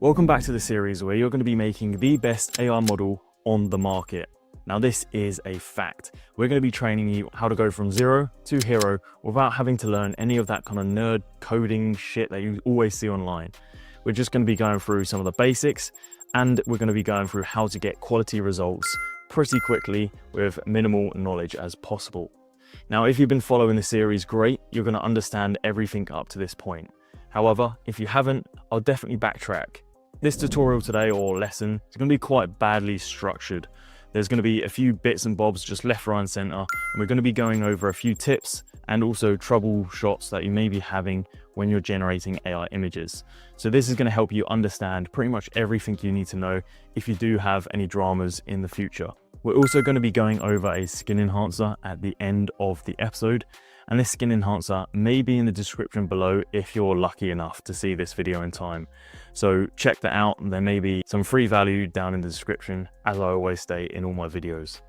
Welcome back to the series where you're going to be making the best AI model on the market. Now this is a fact. We're going to be training you how to go from zero to hero without having to learn any of that kind of nerd coding shit that you always see online. We're just going to be going through some of the basics, and we're going to be going through how to get quality results pretty quickly with minimal knowledge as possible. Now, if you've been following the series, great, you're going to understand everything up to this point. However, if you haven't, I'll definitely backtrack. This tutorial today, or lesson, is going to be quite badly structured. There's going to be a few bits and bobs just left, right and center, and we're going to be going over a few tips and also troubleshoots that you may be having when you're generating AI images. So this is going to help you understand pretty much everything you need to know if you do have any dramas in the future. We're also going to be going over a skin enhancer at the end of the episode, and this skin enhancer may be in the description below if you're lucky enough to see this video in time. So check that out, and there may be some free value down in the description, as I always state in all my videos.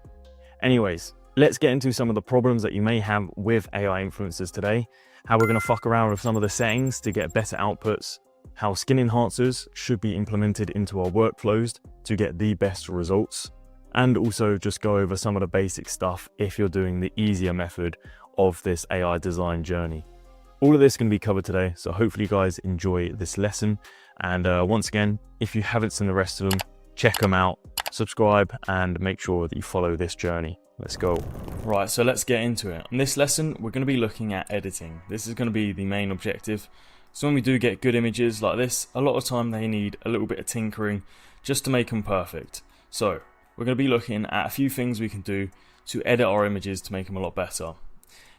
Anyways, let's get into some of the problems that you may have with AI influencers today, how we're going to fuck around with some of the settings to get better outputs, how skin enhancers should be implemented into our workflows to get the best results, and also just go over some of the basic stuff if you're doing the easier method of this AI design journey. All of this is going to be covered today, so hopefully you guys enjoy this lesson. And once again, if you haven't seen the rest of them, check them out, subscribe, and make sure that you follow this journey. Let's go. Right, so let's get into it. In this lesson, we're going to be looking at editing. This is going to be the main objective. So when we do get good images like this, a lot of time they need a little bit of tinkering just to make them perfect. So we're going to be looking at a few things we can do to edit our images to make them a lot better.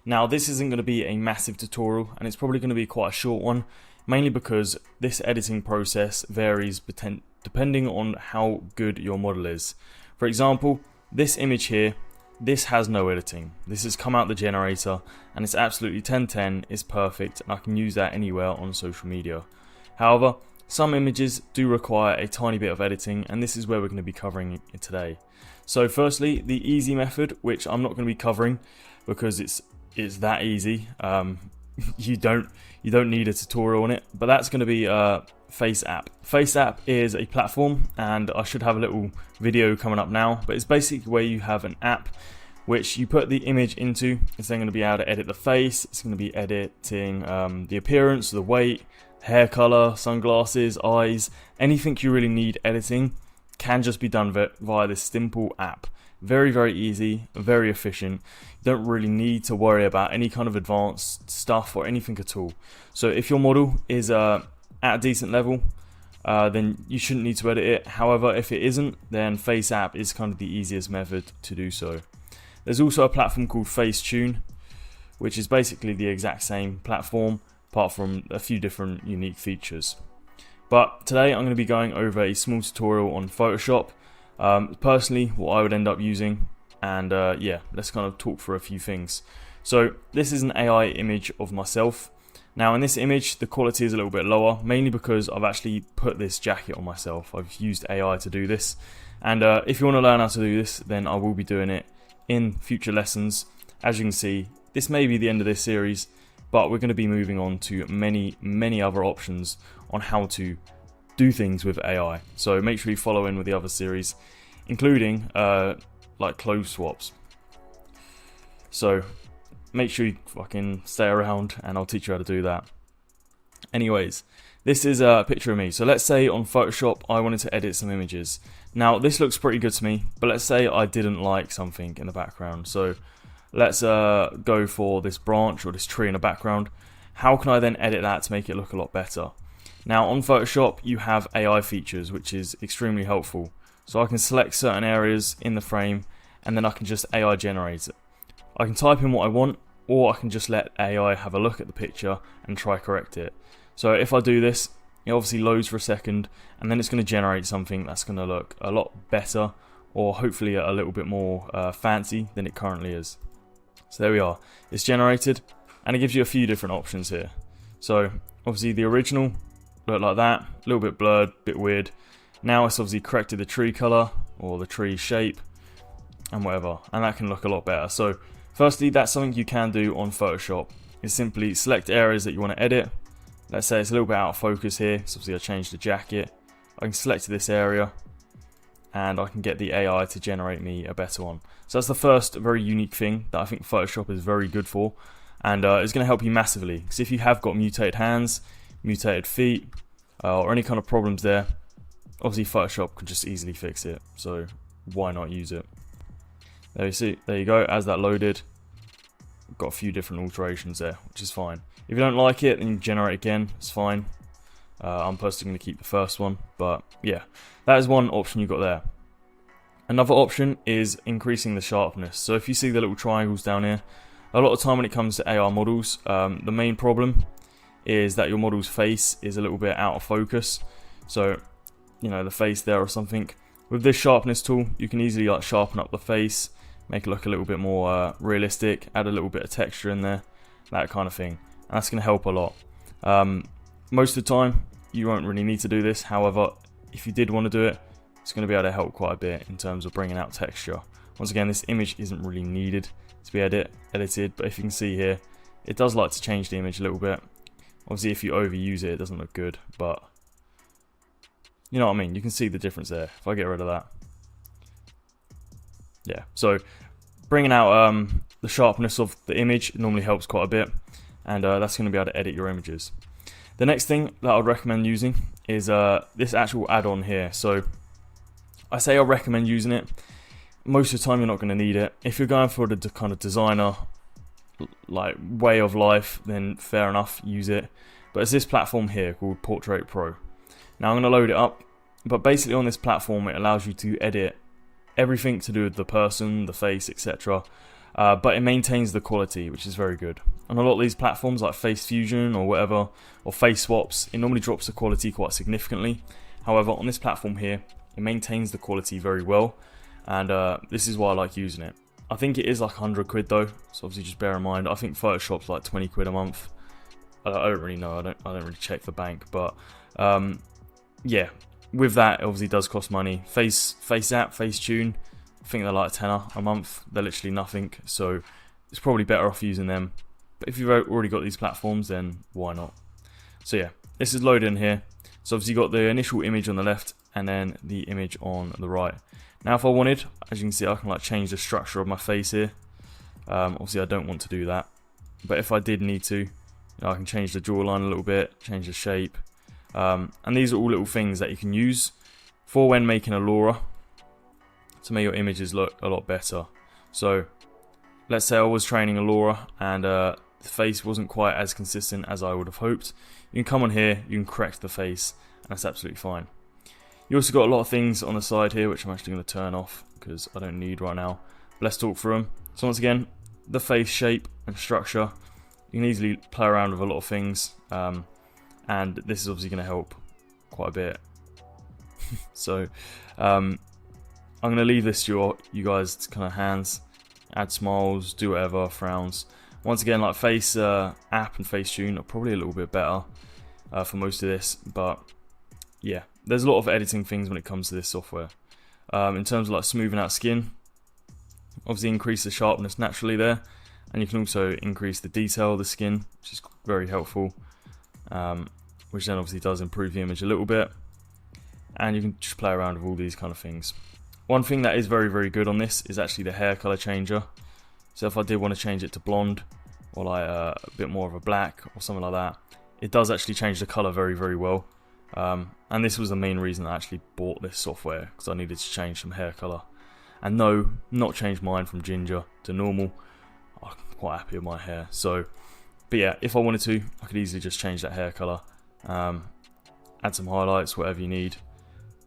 Now, this isn't going to be a massive tutorial, and it's probably going to be quite a short one, mainly because this editing process varies depending on how good your model is. For example, this image here, this has no editing. This has come out the generator, and it's absolutely 10/10, it's perfect, and I can use that anywhere on social media. However, some images do require a tiny bit of editing, and this is where we're going to be covering it today. So firstly, the easy method, which I'm not going to be covering because it's that easy. You don't need a tutorial on it, but that's going to be FaceApp. FaceApp is a platform, and I should have a little video coming up now, but it's basically where you have an app which you put the image into. It's then going to be able to edit the face, it's going to be editing the appearance, the weight, hair color, sunglasses, eyes, anything you really need editing can just be done via this simple app. Very, very easy, very efficient. You don't really need to worry about any kind of advanced stuff or anything at all. So if your model is at a decent level, then you shouldn't need to edit it. However, if it isn't, then FaceApp is kind of the easiest method to do so. There's also a platform called Facetune, which is basically the exact same platform, apart from a few different unique features. But today I'm going to be going over a small tutorial on Photoshop. Personally, what I would end up using, and yeah, let's kind of talk for a few things. So this is an AI image of myself. Now in this image, the quality is a little bit lower, mainly because I've actually put this jacket on myself. I've used AI to do this, and if you want to learn how to do this, then I will be doing it in future lessons. As you can see, this may be the end of this series, but we're going to be moving on to many other options on how to do things with AI. So make sure you follow in with the other series, including like clothes swaps. So make sure you fucking stay around, and I'll teach you how to do that. Anyways, this is a picture of me. So let's say on Photoshop I wanted to edit some images. Now this looks pretty good to me, but let's say I didn't like something in the background. So let's go for this branch or this tree in the background. How can I then edit that to make it look a lot better? Now on Photoshop you have AI features, which is extremely helpful. So I can select certain areas in the frame, and then I can just AI generate it. I can type in what I want, or I can just let AI have a look at the picture and try correct it. So if I do this, it obviously loads for a second, and then it's going to generate something that's going to look a lot better, or hopefully a little bit more fancy than it currently is. So there we are, it's generated, and it gives you a few different options here. So obviously the original looked like that, a little bit blurred, a bit weird. Now it's obviously corrected the tree color or the tree shape and whatever, and that can look a lot better. So firstly, that's something you can do on Photoshop, is simply select areas that you want to edit. Let's say it's a little bit out of focus here, so obviously I changed the jacket. I can select this area and I can get the AI to generate me a better one. So that's the first very unique thing that I think Photoshop is very good for, and it's going to help you massively, because if you have got mutated hands, mutated feet, or any kind of problems there, obviously Photoshop can just easily fix it, so why not use it? There you see, there you go, as that loaded, got a few different alterations there, which is fine. If you don't like it, then you generate again, it's fine. I'm personally going to keep the first one, but yeah, that is one option you've got there. Another option is increasing the sharpness. So if you see the little triangles down here, a lot of time when it comes to AR models, the main problem is that your model's face is a little bit out of focus. So, you know, the face there or something. With this sharpness tool, you can easily like sharpen up the face, make it look a little bit more realistic, add a little bit of texture in there, that kind of thing. And that's going to help a lot. Most of the time, you won't really need to do this. However, if you did want to do it, it's going to be able to help quite a bit in terms of bringing out texture. Once again, this image isn't really needed to be edited, but if you can see here, it does like to change the image a little bit. Obviously, if you overuse it, it doesn't look good, but you know what I mean. You can see the difference there. If I get rid of that, yeah. So bringing out the sharpness of the image normally helps quite a bit, and that's going to be able to edit your images. The next thing that I would recommend using is this actual add-on here. So I say I recommend using it. Most of the time you're not going to need it. If you're going for the kind of designer like way of life, then fair enough, use it. But it's this platform here called Portrait Pro. Now I'm going to load it up, but basically on this platform it allows you to edit everything to do with the person, the face, etc. But it maintains the quality, which is very good. On a lot of these platforms like Face Fusion or whatever, or Face Swaps, it normally drops the quality quite significantly. However, on this platform here, it maintains the quality very well, and this is why I like using it. I think it is like 100 quid though, so obviously just bear in mind. I think Photoshop's like 20 quid a month. I don't really know, I don't really check the bank, but yeah, with that it obviously does cost money. Face app, Facetune, I think they're like a tenner a month. They're literally nothing, so it's probably better off using them. But if you've already got these platforms, then why not? So yeah, this is loaded in here. So obviously you've got the initial image on the left and then the image on the right. Now if I wanted, as you can see, I can like change the structure of my face here. Obviously I don't want to do that, but if I did need to, you know, I can change the jawline a little bit, change the shape. And these are all little things that you can use for when making a LoRa to make your images look a lot better. So let's say I was training a LoRa and the face wasn't quite as consistent as I would have hoped. You can come on here, you can correct the face, and that's absolutely fine. You also got a lot of things on the side here, which I'm actually going to turn off because I don't need right now. But let's talk through them. So once again, the face shape and structure, you can easily play around with a lot of things, and this is obviously going to help quite a bit. So I'm going to leave this to you guys' kind of hands. Add smiles, do whatever, frowns. Once again, like Face app and Facetune are probably a little bit better for most of this, but yeah, there's a lot of editing things when it comes to this software. In terms of like smoothing out skin, obviously increase the sharpness naturally there, and you can also increase the detail of the skin, which is very helpful, which then obviously does improve the image a little bit, and you can just play around with all these kind of things. One thing that is very, very good on this is actually the hair color changer. So if I did want to change it to blonde, or like a bit more of a black or something like that, it does actually change the color very, very well. And this was the main reason I actually bought this software, because I needed to change some hair color. And no, not change mine from ginger to normal. I'm quite happy with my hair. So, but yeah, if I wanted to, I could easily just change that hair color, add some highlights, whatever you need.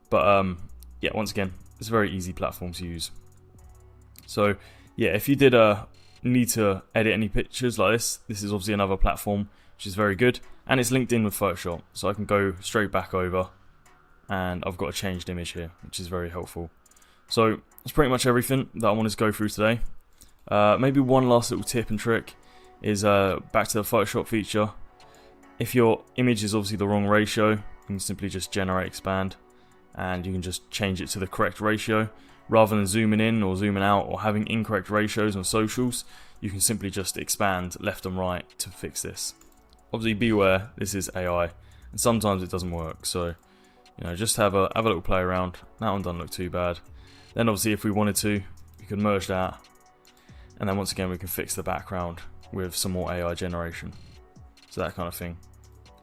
But yeah, once again, it's a very easy platform to use. So yeah, if you did need to edit any pictures like this is obviously another platform which is very good, and it's linked in with Photoshop, so I can go straight back over and I've got a changed image here, which is very helpful. So that's pretty much everything that I wanted to go through today. Maybe one last little tip and trick is back to the Photoshop feature. If your image is obviously the wrong ratio, you can simply just generate expand, and you can just change it to the correct ratio. Rather than zooming in or zooming out or having incorrect ratios on socials, you can simply just expand left and right to fix this. Obviously beware, this is AI, and sometimes it doesn't work, so You know, just have a little play around. That one doesn't look too bad. Then obviously if we wanted to, we could merge that. And then once again, we can fix the background with some more AI generation. So that kind of thing.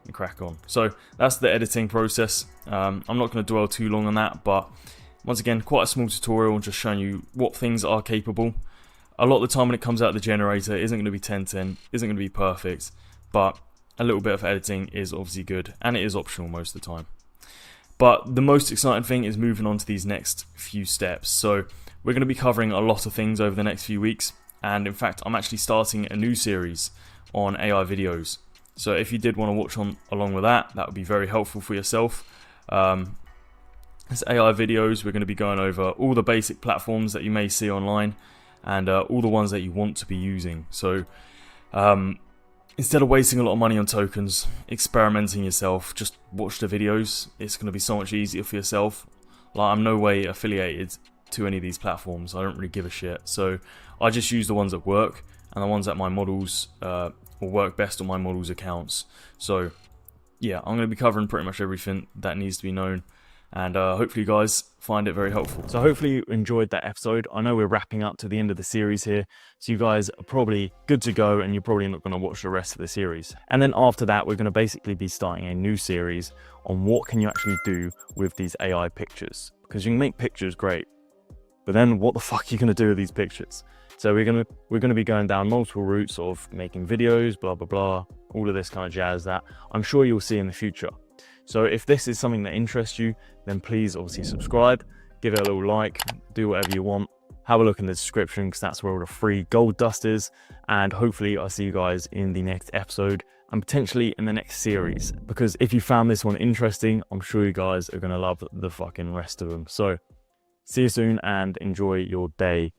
And crack on. So that's the editing process. I'm not going to dwell too long on that, but once again, quite a small tutorial just showing you what things are capable. A lot of the time when it comes out of the generator, it isn't going to be 10/10, isn't going to be perfect, but a little bit of editing is obviously good, and it is optional most of the time. But the most exciting thing is moving on to these next few steps. So we're going to be covering a lot of things over the next few weeks, and in fact, I'm actually starting a new series on AI videos. So if you did want to watch along with that, that would be very helpful for yourself. As AI videos, we're going to be going over all the basic platforms that you may see online, and all the ones that you want to be using. So instead of wasting a lot of money on tokens, experimenting yourself, just watch the videos. It's going to be so much easier for yourself. Like, I'm no way affiliated to any of these platforms. I don't really give a shit. So I just use the ones that work, and the ones that my models will work best on my models' accounts. So yeah, I'm going to be covering pretty much everything that needs to be known. And hopefully you guys find it very helpful. So hopefully you enjoyed that episode. I know we're wrapping up to the end of the series here, so you guys are probably good to go, and you're probably not going to watch the rest of the series. And then after that, we're going to basically be starting a new series on what can you actually do with these AI pictures. Because you can make pictures great, but then what the fuck are you going to do with these pictures? So we're going to be going down multiple routes of making videos, blah, blah, blah, all of this kind of jazz that I'm sure you'll see in the future. So if this is something that interests you, then please obviously subscribe, give it a little like, do whatever you want. Have a look in the description because that's where all the free gold dust is. And hopefully I'll see you guys in the next episode and potentially in the next series. Because if you found this one interesting, I'm sure you guys are going to love the fucking rest of them. So see you soon and enjoy your day.